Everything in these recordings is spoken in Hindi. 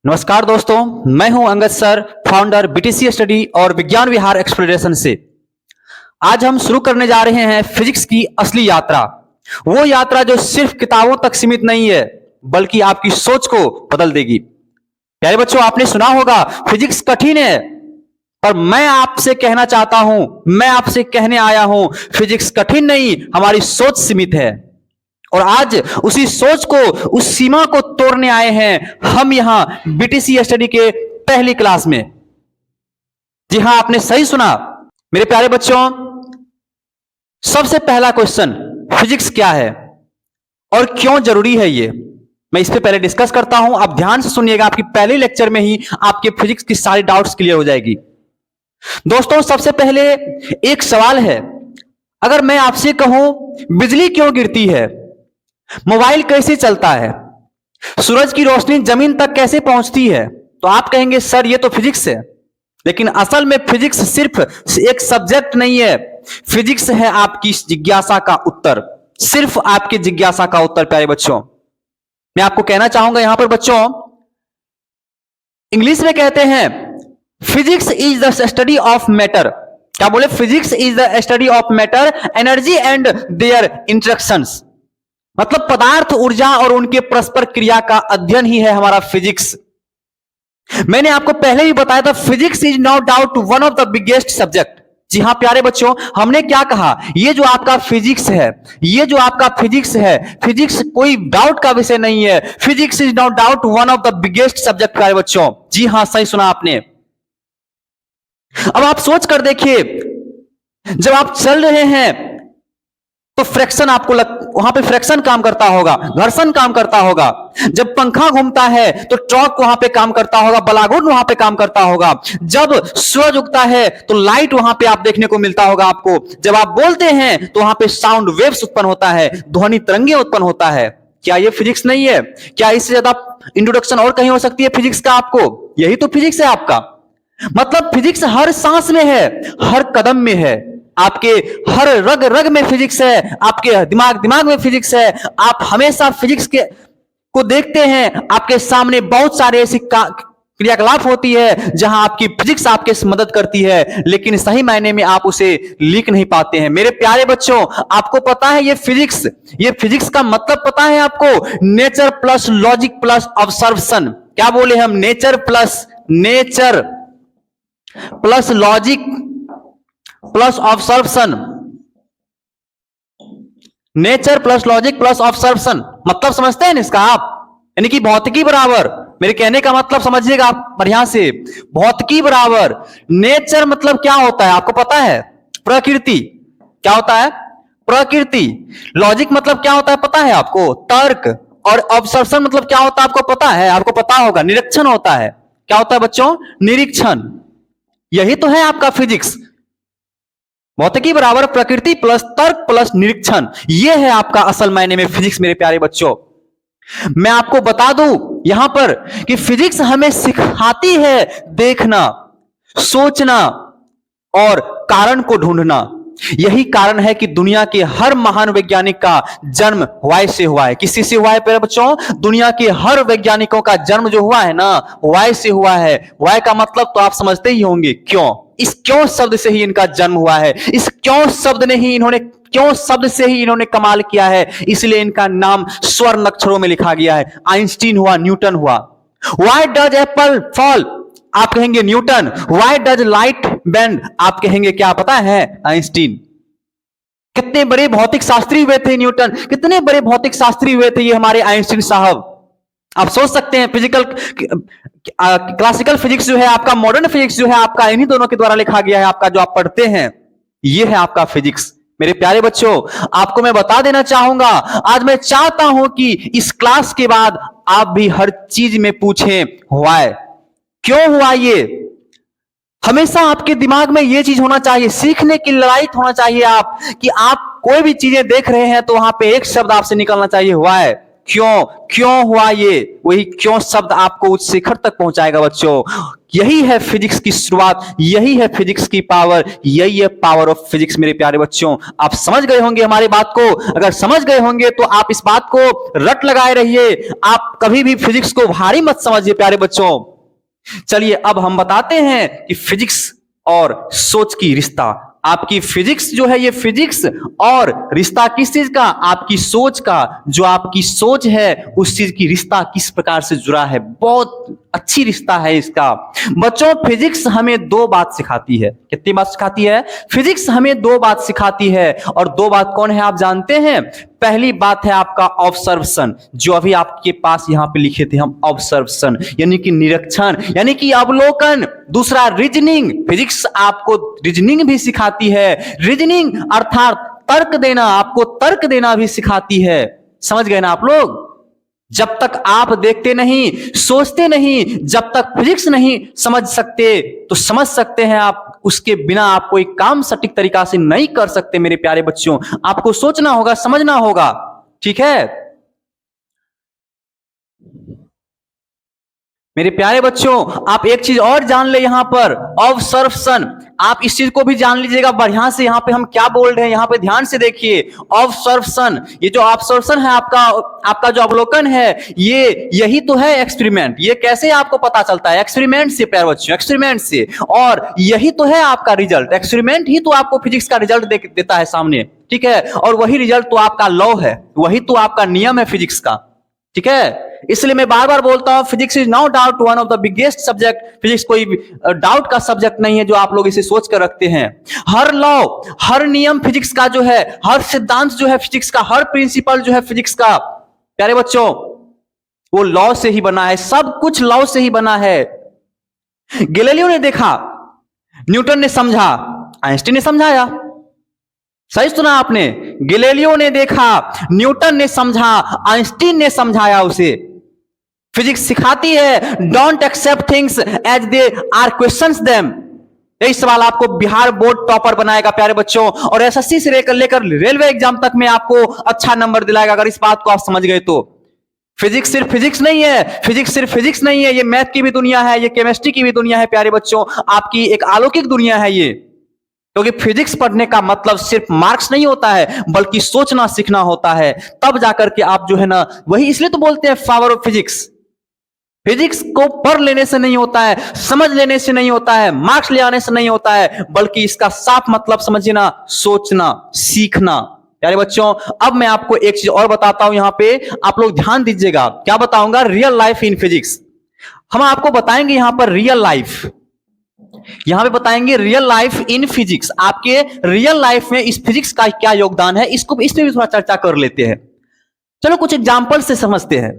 नमस्कार दोस्तों, मैं हूं Angad sir, founder BTC study और विज्ञान विहार एक्सप्लोरेशन से। आज हम शुरू करने जा रहे हैं फिजिक्स की असली यात्रा। वो यात्रा जो सिर्फ किताबों तक सीमित नहीं है, बल्कि आपकी सोच को बदल देगी। प्यारे बच्चों, आपने सुना होगा फिजिक्स कठिन है, पर मैं आपसे कहना चाहता हूं, मैं आपसे कहने आया हूं, फिजिक्स कठिन नहीं, हमारी सोच सीमित है। और आज उसी सोच को, उस सीमा को तोड़ने आए हैं हम यहां बीटीसी स्टडी के पहली क्लास में। जी हां, आपने सही सुना मेरे प्यारे बच्चों। सबसे पहला क्वेश्चन, फिजिक्स क्या है और क्यों जरूरी है, ये मैं इस पे पहले डिस्कस करता हूं। आप ध्यान से सुनिएगा, आपकी पहले लेक्चर में ही आपके फिजिक्स की सारी डाउट्स क्लियर हो जाएगी। दोस्तों, सबसे पहले एक सवाल है, अगर मैं आपसे कहूं बिजली क्यों गिरती है, मोबाइल कैसे चलता है, सूरज की रोशनी जमीन तक कैसे पहुंचती है, तो आप कहेंगे सर ये तो फिजिक्स है। लेकिन असल में फिजिक्स सिर्फ एक सब्जेक्ट नहीं है, फिजिक्स है आपकी जिज्ञासा का उत्तर, सिर्फ आपकी जिज्ञासा का उत्तर। प्यारे बच्चों, मैं आपको कहना चाहूंगा यहां पर बच्चों, इंग्लिश में कहते हैं physics is the study of matter. क्या बोले? Physics is the study of matter, energy and their interactions. मतलब पदार्थ, ऊर्जा और उनके परस्पर क्रिया का अध्ययन ही है हमारा फिजिक्स। मैंने आपको पहले भी बताया था, physics is no doubt one of the biggest subject. जी हां प्यारे बच्चों, हमने क्या कहा, ये जो आपका फिजिक्स है, ये जो आपका फिजिक्स है, फिजिक्स कोई डाउट का विषय नहीं है। Physics is no doubt one of the biggest subject प्यारे बच्चों। जी हां, सही सुना आपने। अब आप सोच कर देखिए, जब आप चल रहे हैं तो फ्रैक्शन आपको वहां पे फ्रैक्शन काम करता होगा, घर्षण काम करता होगा। जब पंखा घूमता है तो टॉर्क वहां पे काम करता होगा, बलागुण वहां पे काम करता होगा। जब सूरज उगता है तो लाइट वहां पे आप देखने को मिलता होगा आपको। जब आप बोलते हैं तो वहां पे साउंड वेव्स उत्पन्न होता है, ध्वनि तरंगे उत्पन्न होता है। क्या ये फिजिक्स नहीं है? क्या इससे ज्यादा इंट्रोडक्शन और कहीं हो सकती है फिजिक्स का आपको? यही तो फिजिक्स है आपका। मतलब फिजिक्स हर सांस में है, हर कदम में है, आपके हर रग रग में फिजिक्स है, आपके दिमाग दिमाग में फिजिक्स है। आप हमेशा फिजिक्स के को देखते हैं, आपके सामने बहुत सारे ऐसी क्रियाकलाप होती है जहां आपकी फिजिक्स आपके मदद करती है, लेकिन सही मायने में आप उसे लिख नहीं पाते हैं। मेरे प्यारे बच्चों, आपको पता है ये फिजिक्स का मतलब पता है आपको? Nature plus logic plus observation. क्या बोले हम? Nature plus logic plus observation. Nature plus logic plus observation मतलब समझते हैं इसका आप? यानी कि भौतिकी बराबर, मेरे कहने का मतलब समझिएगा आप बढ़िया से, भौतिकी बराबर नेचर मतलब क्या होता है आपको पता है? प्रकृति। क्या होता है? प्रकृति। लॉजिक मतलब क्या होता है पता है आपको? तर्क। और ऑब्जर्वेशन मतलब क्या होता है आपको पता है? आपको पता होगा, निरीक्षण होता है। क्या होता है बच्चों? निरीक्षण। यही तो है आपका फिजिक्स। भौतिकी बराबर प्रकृति प्लस तर्क प्लस निरीक्षण, यह है आपका असल मायने में फिजिक्स मेरे प्यारे बच्चों। मैं आपको बता दूं यहां पर कि फिजिक्स हमें सिखाती है देखना, सोचना और कारण को ढूंढना। यही कारण है कि दुनिया के हर महान वैज्ञानिक का जन्म वाय से हुआ है। किसी से हुआ है प्यारे बच्चों? दुनिया के हर वैज्ञानिकों का जन्म जो हुआ है ना, वाय से हुआ है। वाय का मतलब तो आप समझते ही होंगे, क्यों। इस क्यों शब्द से ही इनका जन्म हुआ है। इस क्यों शब्द से ही इन्होंने कमाल किया है, इसलिए इनका नाम स्वर्ण अक्षरों में लिखा गया है। आइंस्टीन हुआ, न्यूटन हुआ। Why does Apple fall? आप कहेंगे Newton. Why does light bend? आप कहेंगे क्या पता है? आइंस्टीन। कितने बड़े भौतिक शास्त्री हुए थे न्यूटन, कितने बड़े भौतिक शास्त्री हुए थे ये हमारे आइंस्टीन साहब। आप सोच सकते हैं क्लासिकल फिजिक्स जो है आपका, मॉडर्न फिजिक्स जो है आपका, इन्हीं दोनों के द्वारा लिखा गया है आपका, जो आप पढ़ते हैं ये है आपका फिजिक्स। मेरे प्यारे बच्चों, आपको मैं बता देना चाहूंगा, आज मैं चाहता हूं कि इस क्लास के बाद आप भी हर चीज में पूछें व्हाई, क्यों हुआ ये। हमेशा आपके दिमाग में ये चीज होना चाहिए, सीखने की लड़ाई होना चाहिए आप, कि आप कोई भी चीजें देख रहे हैं तो वहां पे एक शब्द आपसे निकलना चाहिए व्हाई। क्यों क्यों हुआ ये, वही क्यों शब्द आपको उस शिखर तक पहुंचाएगा बच्चों। यही है फिजिक्स की शुरुआत, यही है फिजिक्स की पावर, यही है पावर ऑफ फिजिक्स मेरे प्यारे बच्चों। आप समझ गए होंगे हमारी बात को, अगर समझ गए होंगे तो आप इस बात को रट लगाए रहिए, आप कभी भी फिजिक्स को भारी मत समझिए प्यारे बच्चों। चलिए अब हम बताते हैं कि फिजिक्स और सोच की रिश्ता। आपकी फिजिक्स जो है, ये फिजिक्स और रिश्ता किस चीज का, आपकी सोच का। जो आपकी सोच है उस चीज की रिश्ता किस प्रकार से जुड़ा है, बहुत अच्छी रिश्ता है इसका। बच्चों फिजिक्स हमें दो बात सिखाती है। कितनी बात सिखाती है? फिजिक्स हमें दो बात सिखाती है, और दो बात कौन है आप जानते हैं? पहली बात है आपका ऑब्जर्वेशन, जो अभी आपके पास यहां पे लिखे थे हम, ऑब्जर्वेशन यानी कि निरीक्षण, यानी कि अवलोकन। दूसरा रीजनिंग, फिजिक्स आपको रीजनिंग भी सिखाती है। रीजनिंग अर्थात तर्क देना, आपको तर्क देना भी सिखाती है। समझ गए ना आप लोग? जब तक आप देखते नहीं, सोचते नहीं, जब तक फिजिक्स नहीं समझ सकते, तो समझ सकते हैं आप, उसके बिना आप कोई काम सटीक तरीका से नहीं कर सकते मेरे प्यारे बच्चों। आपको सोचना होगा, समझना होगा, ठीक है मेरे प्यारे बच्चों। आप एक चीज और जान ले यहां पर, ऑब्जर्वेशन। आप इस चीज को भी जान लीजिएगा बढ़िया से, यहां पे हम क्या बोल रहे हैं यहां पे ध्यान से देखिए। ऑब्जर्वेशन, ये जो ऑब्जर्वेशन है आपका, आपका जो अवलोकन है, ये यही तो है एक्सपेरिमेंट। ये कैसे आपको पता चलता है? एक्सपेरिमेंट से प्यारे बच्चों, एक्सपेरिमेंट से। और यही तो है आपका रिजल्ट, एक्सपेरिमेंट ही तो आपको फिजिक्स का रिजल्ट देता है सामने, ठीक है। और वही रिजल्ट तो आपका लॉ है, वही तो आपका नियम है फिजिक्स का, ठीक है। इसलिए मैं बार बार बोलता हूं, physics is no doubt one of the biggest subject. Physics कोई डाउट का सब्जेक्ट नहीं है जो आप लोग इसे सोच कर रखते हैं। हर लॉ, हर नियम फिजिक्स का जो है, हर सिद्धांत जो है फिजिक्स का, हर प्रिंसिपल जो है फिजिक्स का प्यारे बच्चों, वो लॉ से ही बना है। सब कुछ लॉ से ही बना है। गैलीलियो ने देखा, न्यूटन ने समझा, आइंस्टीन ने समझाया। सही सुना आपने, गैलीलियो ने देखा, न्यूटन ने समझा, आइंस्टीन ने समझाया उसे। फिजिक्स सिखाती है don't accept things as they are, questions them. यही सवाल आपको बिहार बोर्ड टॉपर बनाएगा प्यारे बच्चों, और एसएससी से लेकर रेलवे एग्जाम तक में आपको अच्छा नंबर दिलाएगा, अगर इस बात को आप समझ गए तो। फिजिक्स सिर्फ फिजिक्स नहीं है, फिजिक्स सिर्फ फिजिक्स नहीं है, ये मैथ की भी दुनिया है, ये केमिस्ट्री की भी दुनिया है प्यारे बच्चों। आपकी एक अलौकिक दुनिया है ये। क्योंकि फिजिक्स पढ़ने का मतलब सिर्फ मार्क्स नहीं होता है, बल्कि सोचना सीखना होता है। तब जाकर के आप जो है ना, वही इसलिए तो बोलते हैं पावर ऑफ फिजिक्स। फिजिक्स को पढ़ लेने से नहीं होता है, समझ लेने से नहीं होता है, मार्क्स ले आने से नहीं होता है, बल्कि इसका साफ मतलब समझिए ना, सोचना सीखना। प्यारे बच्चों, अब मैं आपको एक चीज और बताता हूं, यहां पे आप लोग ध्यान दीजिएगा। क्या बताऊंगा? Real life in physics. हम आपको बताएंगे यहां पर रियल लाइफ, यहां पे बताएंगे रियल लाइफ इन फिजिक्स। आपके रियल लाइफ में इस फिजिक्स का क्या योगदान है, इसको इसमें भी थोड़ा चर्चा कर लेते हैं। चलो कुछ एग्जांपल से समझते हैं।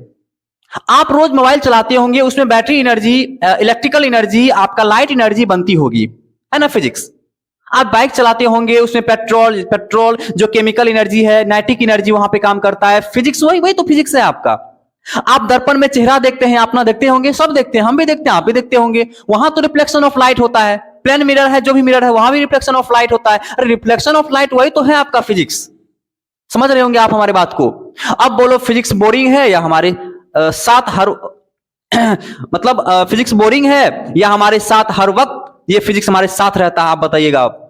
आप रोज मोबाइल चलाते होंगे, उसमें बैटरी एनर्जी, इलेक्ट्रिकल एनर्जी, आपका लाइट एनर्जी बनती होगी, है ना फिजिक्स। आप बाइक चलाते होंगे, उसमें पेट्रोल पेट्रोल जो केमिकल एनर्जी है, नाइटिक एनर्जी वहां पे काम करता है, फिजिक्स वही वही तो फिजिक्स है आपका। आप दर्पण में चेहरा देखते हैं, अपना देखते होंगे, सब देखते हैं, हम भी देखते हैं, आप भी देखते होंगे, वहां तो रिफ्लेक्शन ऑफ लाइट होता है। प्लेन मिरर है, जो भी मिरर है, वहां भी रिफ्लेक्शन ऑफ लाइट होता है। अरे रिफ्लेक्शन ऑफ लाइट वही तो है आपका फिजिक्स। समझ रहे होंगे आप हमारी बात को। अब बोलो फिजिक्स बोरिंग है या हमारे साथ हर मतलब फिजिक्स बोरिंग है या हमारे साथ हर वक्त ये फिजिक्स हमारे साथ रहता है? आप बताइएगा, आप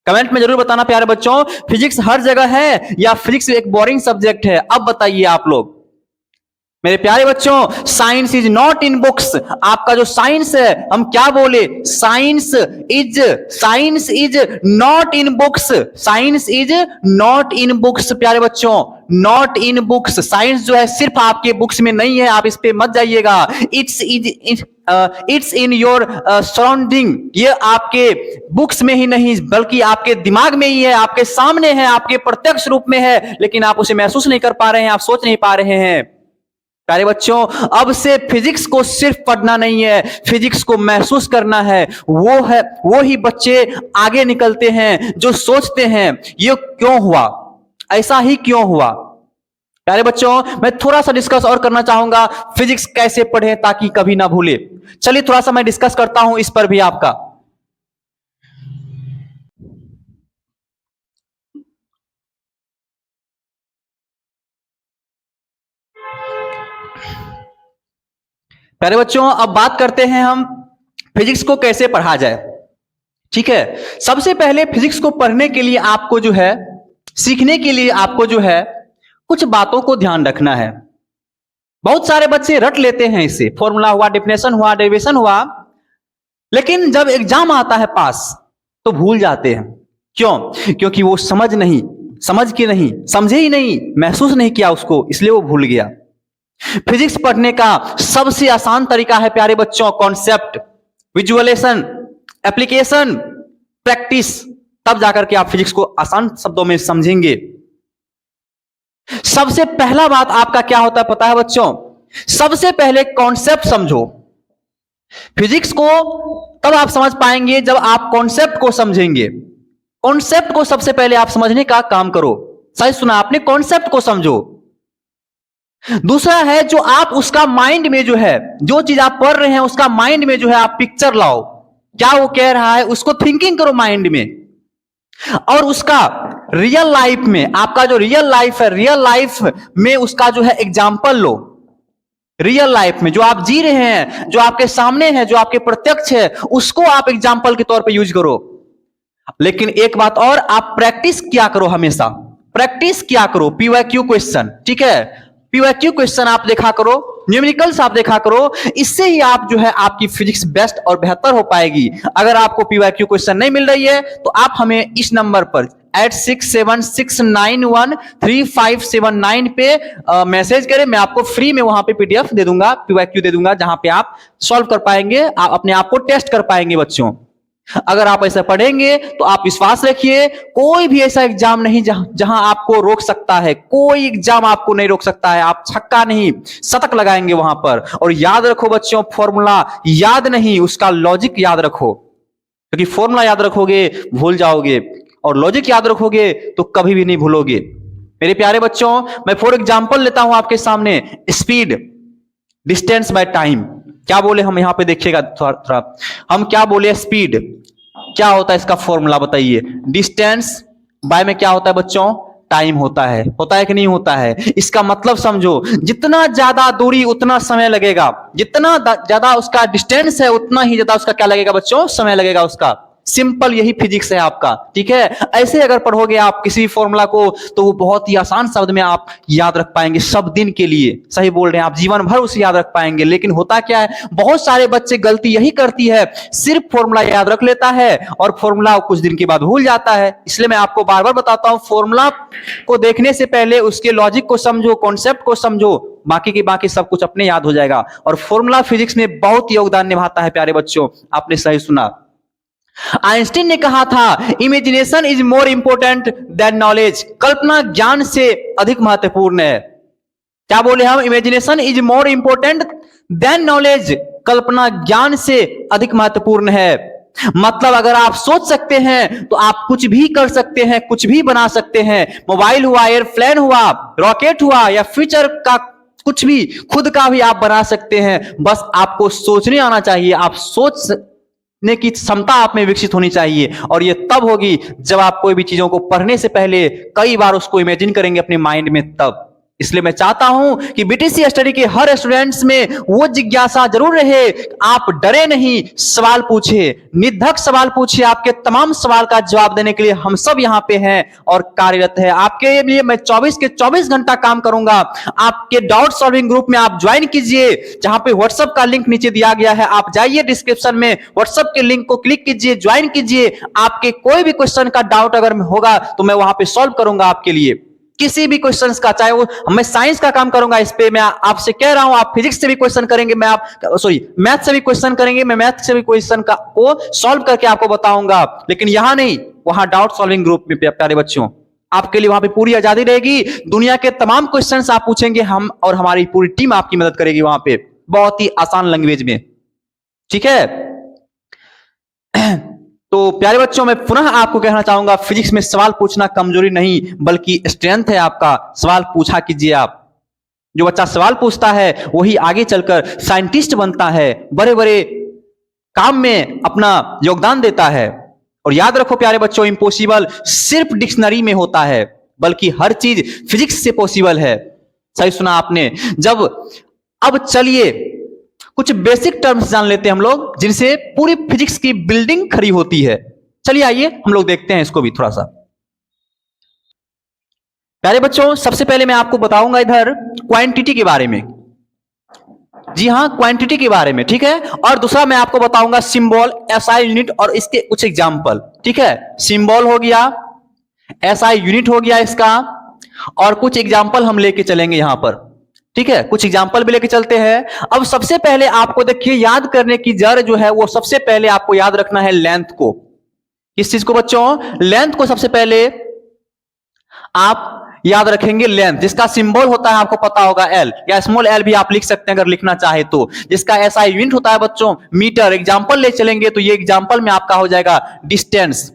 कमेंट में जरूर बताना प्यारे बच्चों। फिजिक्स हर जगह है या फिजिक्स एक बोरिंग सब्जेक्ट है? अब बताइए आप लोग मेरे प्यारे बच्चों। Science is not in books. आपका जो साइंस है, हम क्या बोले, science is not in books. Science is not in books प्यारे बच्चों, नॉट इन बुक्स। साइंस जो है सिर्फ आपके बुक्स में नहीं है, आप इस पे मत जाइएगा। It's in your surrounding. ये आपके बुक्स में ही नहीं, बल्कि आपके दिमाग में ही है, आपके सामने है, आपके प्रत्यक्ष रूप में है, लेकिन आप उसे महसूस नहीं कर पा रहे हैं, आप सोच नहीं पा रहे हैं। प्यारे बच्चों, अब से फिजिक्स को सिर्फ पढ़ना नहीं है, फिजिक्स को महसूस करना है। वो ही बच्चे आगे निकलते हैं जो सोचते हैं ये क्यों हुआ, ऐसा ही क्यों हुआ। प्यारे बच्चों, मैं थोड़ा सा डिस्कस और करना चाहूंगा, फिजिक्स कैसे पढ़ें ताकि कभी ना भूले। चलिए थोड़ा सा मैं डिस्कस करता हूं इस पर भी आपका। प्यारे बच्चों, अब बात करते हैं हम फिजिक्स को कैसे पढ़ा जाए। ठीक है, सबसे पहले फिजिक्स को पढ़ने के लिए आपको जो है, सीखने के लिए आपको जो है कुछ बातों को ध्यान रखना है। बहुत सारे बच्चे रट लेते हैं इसे, फॉर्मूला हुआ, डेफिनेशन हुआ, डेरिवेशन हुआ, लेकिन जब एग्जाम आता है पास तो भूल जाते हैं। क्यों? क्योंकि वो समझ के नहीं, समझे ही नहीं, महसूस नहीं किया उसको, इसलिए वो भूल गया। फिजिक्स पढ़ने का सबसे आसान तरीका है प्यारे बच्चों, कॉन्सेप्ट, विजुअलाइजेशन, एप्लीकेशन, प्रैक्टिस। तब जाकर के आप फिजिक्स को आसान शब्दों में समझेंगे। सबसे पहला बात आपका क्या होता है पता है बच्चों? सबसे पहले कॉन्सेप्ट समझो। फिजिक्स को तब आप समझ पाएंगे जब आप कॉन्सेप्ट को समझेंगे। कॉन्सेप्ट को सबसे पहले आप समझने का काम करो। सही सुना आपने, कॉन्सेप्ट को समझो। दूसरा है जो आप उसका माइंड में जो है, जो चीज आप पढ़ रहे हैं उसका माइंड में जो है आप पिक्चर लाओ, क्या वो कह रहा है उसको थिंकिंग करो माइंड में, और उसका रियल लाइफ में, आपका जो रियल लाइफ है, रियल लाइफ में उसका जो है एग्जाम्पल लो। रियल लाइफ में जो आप जी रहे हैं, जो आपके सामने है, जो आपके प्रत्यक्ष है, उसको आप एग्जाम्पल के तौर पे यूज करो। लेकिन एक बात और, आप प्रैक्टिस क्या करो, हमेशा प्रैक्टिस क्या करो, पीवाईक्यू क्वेश्चन। ठीक है, पीवाईक्यू क्वेश्चन आप देखा करो, न्यूमेरिकल्स आप देखा करो, इससे ही आप जो है आपकी फिजिक्स बेस्ट और बेहतर हो पाएगी। अगर आपको पीवाईक्यू क्वेश्चन नहीं मिल रही है तो आप हमें इस नंबर पर 8676913579 पे मैसेज करें। मैं आपको फ्री में वहां पे पीडीएफ दे दूंगा, पीवाईक्यू दे दूंगा, जहां पे आप सॉल्व कर पाएंगे, आप अपने आप को टेस्ट कर पाएंगे बच्चों। अगर आप ऐसा पढ़ेंगे तो आप विश्वास रखिए, कोई भी ऐसा एग्जाम नहीं जहां आपको रोक सकता है, कोई एग्जाम आपको नहीं रोक सकता है। आप छक्का नहीं शतक लगाएंगे वहां पर। और याद रखो बच्चों, फॉर्मूला याद नहीं, उसका लॉजिक याद रखो, क्योंकि फॉर्मूला याद रखोगे भूल जाओगे, और लॉजिक याद रखोगे तो कभी भी नहीं भूलोगे। मेरे प्यारे बच्चों, मैं फॉर एग्जाम्पल लेता हूं आपके सामने, स्पीड, डिस्टेंस बाय टाइम। क्या बोले हम यहां पे देखिएगा थोड़ा, हम क्या बोले, स्पीड क्या होता है, इसका फॉर्मूला बताइए। डिस्टेंस बाय में क्या होता है बच्चों, टाइम होता है कि नहीं होता है? इसका मतलब समझो, जितना ज्यादा दूरी उतना समय लगेगा, जितना ज्यादा उसका डिस्टेंस है उतना ही ज्यादा उसका क्या लगेगा बच्चों, समय लगेगा उसका। सिंपल यही फिजिक्स है आपका। ठीक है, ऐसे अगर पढ़ोगे आप किसी फॉर्मूला को तो वो बहुत ही आसान शब्द में आप याद रख पाएंगे, सब दिन के लिए। सही बोल रहे हैं आप, जीवन भर उसे याद रख पाएंगे। लेकिन होता क्या है, बहुत सारे बच्चे गलती यही करती है, सिर्फ फॉर्मूला याद रख लेता है और फॉर्मूला कुछ दिन के बाद भूल जाता है। इसलिए मैं आपको बार बार बताता हूं, फॉर्मूला को देखने से पहले उसके लॉजिक को समझो, कॉन्सेप्ट को समझो, बाकी की बाकी सब कुछ अपने याद हो जाएगा। और फॉर्मूला फिजिक्स में बहुत योगदान निभाता है प्यारे बच्चों, आपने सही सुना। आइंस्टीन ने कहा था, imagination is more important than knowledge. कल्पना ज्ञान से अधिक महत्वपूर्ण है। क्या बोले हम, imagination is more important than knowledge. कल्पना ज्ञान से अधिक महत्वपूर्ण है। मतलब अगर आप सोच सकते हैं तो आप कुछ भी कर सकते हैं, कुछ भी बना सकते हैं। मोबाइल हुआ, एयरप्लेन हुआ, रॉकेट हुआ, या फ्यूचर का कुछ भी, खुद का भी आप बना सकते हैं। बस आपको सोचने आना चाहिए, आप सोचने की क्षमता आप में विकसित होनी चाहिए। और ये तब होगी जब आप कोई भी चीजों को पढ़ने से पहले कई बार उसको इमेजिन करेंगे अपने माइंड में तब। इसलिए मैं चाहता हूं कि बीटीसी स्टडी के हर स्टूडेंट्स में वो जिज्ञासा जरूर रहे, आप डरे नहीं, सवाल पूछे, निर्धक सवाल पूछे। आपके तमाम सवाल का जवाब देने के लिए हम सब यहां पे हैं और कार्यरत है। आपके लिए मैं 24 के 24 घंटा काम करूंगा। आपके डाउट सॉल्विंग ग्रुप में आप ज्वाइन कीजिए, जहां पे व्हाट्सएप का लिंक नीचे दिया गया है। आप जाइए डिस्क्रिप्शन में, व्हाट्सएप के लिंक को क्लिक कीजिए, ज्वाइन कीजिए। आपके कोई भी क्वेश्चन का डाउट अगर होगा तो मैं वहां पे सॉल्व करूंगा आपके लिए, किसी भी क्वेश्चंस का, चाहे वो मैं साइंस का काम करूंगा इस पे। मैं आपसे कह रहा हूं, आप फिजिक्स से भी क्वेश्चन करेंगे, मैं मैथ से भी क्वेश्चन करेंगे, मैं मैथ से भी क्वेश्चन को सॉल्व करके आपको बताऊंगा। लेकिन यहां नहीं, वहां डाउट सॉल्विंग ग्रुप में प्यारे बच्चों आपके लिए वहां पे पूरी आजादी रहेगी। दुनिया के तमाम क्वेश्चंस आप पूछेंगे, हम और हमारी पूरी टीम आपकी मदद करेगी वहां पे, बहुत ही आसान लैंग्वेज में। ठीक है, तो प्यारे बच्चों मैं पुनः आपको कहना चाहूंगा, फिजिक्स में सवाल पूछना कमजोरी नहीं बल्कि स्ट्रेंथ है आपका। सवाल पूछा कीजिए आप। जो बच्चा सवाल पूछता है वही आगे चलकर साइंटिस्ट बनता है, बड़े बड़े काम में अपना योगदान देता है। और याद रखो प्यारे बच्चों, इम्पॉसिबल सिर्फ डिक्शनरी में होता है, बल्कि हर चीज फिजिक्स से पॉसिबल है। सही सुना आपने। जब अब चलिए कुछ बेसिक टर्म्स जान लेते हैं हम लोग, जिनसे पूरी फिजिक्स की बिल्डिंग खड़ी होती है। चलिए आइए हम लोग देखते हैं इसको भी थोड़ा सा। प्यारे बच्चों, सबसे पहले मैं आपको बताऊंगा इधर क्वांटिटी के बारे में। जी हाँ, क्वांटिटी के बारे में, ठीक है। और दूसरा मैं आपको बताऊंगा सिंबल, एसआई यूनिट और इसके कुछ एग्जाम्पल, ठीक है। सिंबल हो गया, एसआई यूनिट हो गया इसका, और कुछ एग्जाम्पल हम लेके चलेंगे यहां पर, ठीक है। कुछ एग्जाम्पल भी लेके चलते हैं। अब सबसे पहले आपको देखिए याद करने की जड़ जो है वो सबसे पहले आपको याद रखना है लेंथ को। किस चीज को बच्चों? लेंथ को सबसे पहले आप याद रखेंगे। लेंथ जिसका सिंबल होता है आपको पता होगा एल, या स्मॉल एल भी आप लिख सकते हैं अगर लिखना चाहे तो। जिसका एसआई यूनिट होता है बच्चों मीटर। एग्जाम्पल ले चलेंगे तो ये एग्जाम्पल में आपका हो जाएगा डिस्टेंस।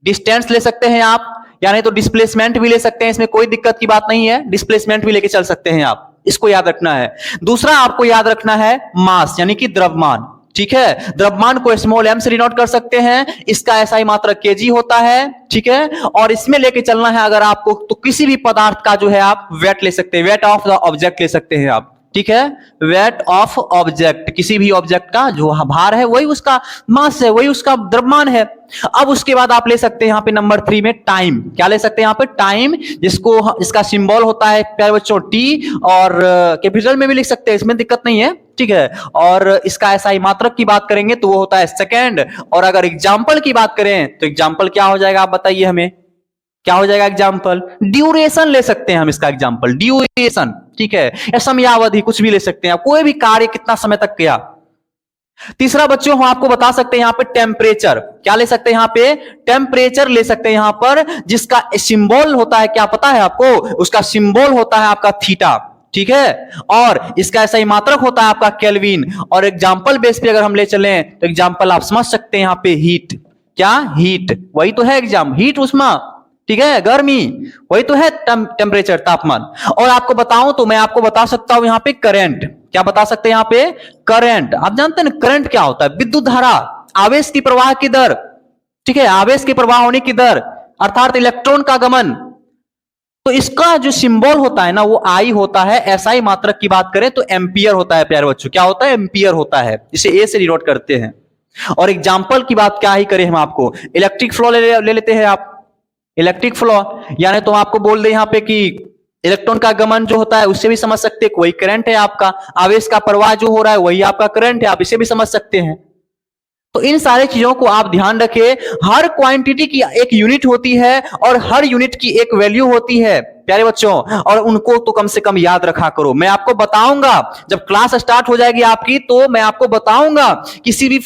डिस्टेंस ले सकते हैं आप, या नहीं तो डिस्प्लेसमेंट भी ले सकते हैं, इसमें कोई दिक्कत की बात नहीं है। डिस्प्लेसमेंट भी लेके चल सकते हैं आप, इसको याद रखना है। दूसरा आपको याद रखना है मास, यानी कि द्रव्यमान, ठीक है। द्रव्यमान को स्मॉल एम से डिनोट कर सकते हैं। इसका एसआई मात्रा केजी होता है, ठीक है। और इसमें लेके चलना है अगर आपको, तो किसी भी पदार्थ का जो है आप वेट ले सकते हैं, वेट ऑफ द ऑब्जेक्ट ले सकते हैं आप, ठीक है। वेट ऑफ ऑब्जेक्ट, किसी भी ऑब्जेक्ट का जो भार है वही उसका मास है, वही उसका द्रव्यमान है। अब उसके बाद आप ले सकते हैं यहां पे नंबर 3 में टाइम। क्या ले सकते हैं यहां पे? टाइम, जिसको इसका सिंबल होता है प्यारे बच्चों टी, और कैपिटल में भी लिख सकते हैं, इसमें दिक्कत नहीं है, ठीक है। और इसका एसआई मात्रक की बात करेंगे तो वो होता है सेकेंड। और अगर एग्जाम्पल की बात करें तो एग्जाम्पल क्या हो जाएगा आप बताइए हमें, क्या हो जाएगा एग्जाम्पल? ड्यूरेशन ले सकते हैं हम इसका एग्जाम्पल, ड्यूरेशन, ठीक है। या समयावधि, कुछ भी ले सकते हैं आप, कोई भी कार्य कितना समय तक किया। तीसरा बच्चों हम आपको बता सकते हैं यहां पे टेम्परेचर। क्या ले सकते हैं यहां पे? टेम्परेचर ले सकते हैं यहां पर, जिसका सिंबल होता है, क्या पता है आपको? उसका सिंबल होता है आपका थीटा, ठीक है। और इसका ऐसा ही मात्रक होता है आपका केल्विन। और एग्जाम्पल बेस पे अगर हम ले चलें तो एग्जाम्पल आप समझ सकते हैं यहां पे हीट। क्या? हीट, वही तो है एग्जाम, हीट उष्मा, ठीक है, गर्मी, वही तो है टेम्परेचर, तापमान। और आपको बताऊं तो मैं आपको बता सकता हूं यहां पे करंट। क्या बता सकते हैं यहां पे? करंट। आप जानते हैं ना करंट क्या होता है? विद्युत धारा, आवेश की प्रवाह की दर, ठीक है, आवेश के प्रवाह होने की दर, अर्थात इलेक्ट्रॉन का गमन। तो इसका जो सिंबल होता है ना वो आई होता है। एसआई मात्रक की बात करें तो एम्पियर होता है प्यारे बच्चों। क्या होता है? एम्पियर होता है, इसे ए से डिनोट करते हैं। और एग्जाम्पल की बात क्या ही करें हम, आपको इलेक्ट्रिक फ्लो ले लेते हैं आप। इलेक्ट्रिक फ्लो यानी तो आपको बोल दे यहां पे कि इलेक्ट्रॉन का गमन जो होता है उससे भी समझ सकते हैं, वही करंट है आपका। आवेश का प्रवाह जो हो रहा है वही आपका करंट है, आप इसे भी समझ सकते हैं। तो इन सारे चीजों को आप ध्यान रखें। हर क्वांटिटी की एक यूनिट होती है और हर यूनिट की एक वैल्यू होती है प्यारे बच्चों, और उनको तो कम से कम याद रखा करो। मैं आपको बताऊंगा जब क्लास स्टार्ट हो जाएगी आपकी, तो मैं आपको बताऊंगा किसी भी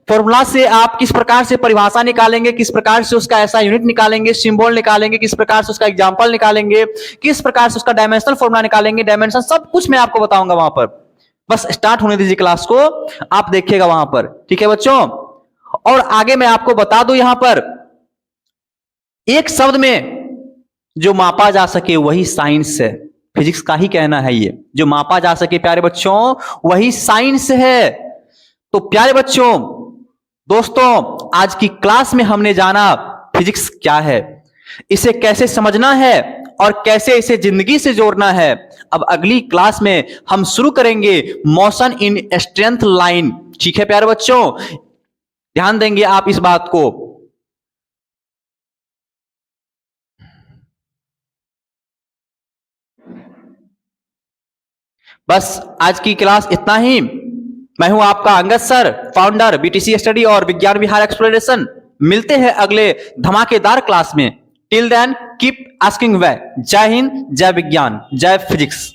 फॉर्मूला से आप किस प्रकार से परिभाषा निकालेंगे, किस प्रकार से उसका ऐसा यूनिट निकालेंगे, सिंबल निकालेंगे, किस प्रकार से उसका एग्जांपल निकालेंगे, किस प्रकार से उसका डायमेंशनल फॉर्मूला निकालेंगे, डायमेंशन सब कुछ मैं आपको बताऊंगा वहां पर। बस स्टार्ट होने दीजिए क्लास को, आप देखिएगा वहां पर, ठीक है बच्चों। और आगे मैं आपको बता दूं यहां पर एक शब्द में जो मापा जा सके वही साइंस है। फिजिक्स का ही कहना है ये, जो मापा जा सके प्यारे बच्चों वही साइंस है। तो प्यारे बच्चों, दोस्तों, आज की क्लास में हमने जाना फिजिक्स क्या है, इसे कैसे समझना है और कैसे इसे जिंदगी से जोड़ना है। अब अगली क्लास में हम शुरू करेंगे मोशन इन स्ट्रेंथ लाइन, ठीक है प्यारे बच्चों, ध्यान देंगे आप इस बात को। बस आज की क्लास इतना ही। मैं हूं आपका Angad sir, founder BTC study और विज्ञान विहार एक्सप्लोरेशन। मिलते हैं अगले धमाकेदार क्लास में। Till then keep asking why. Jai Hind, जय विज्ञान, जय फिजिक्स।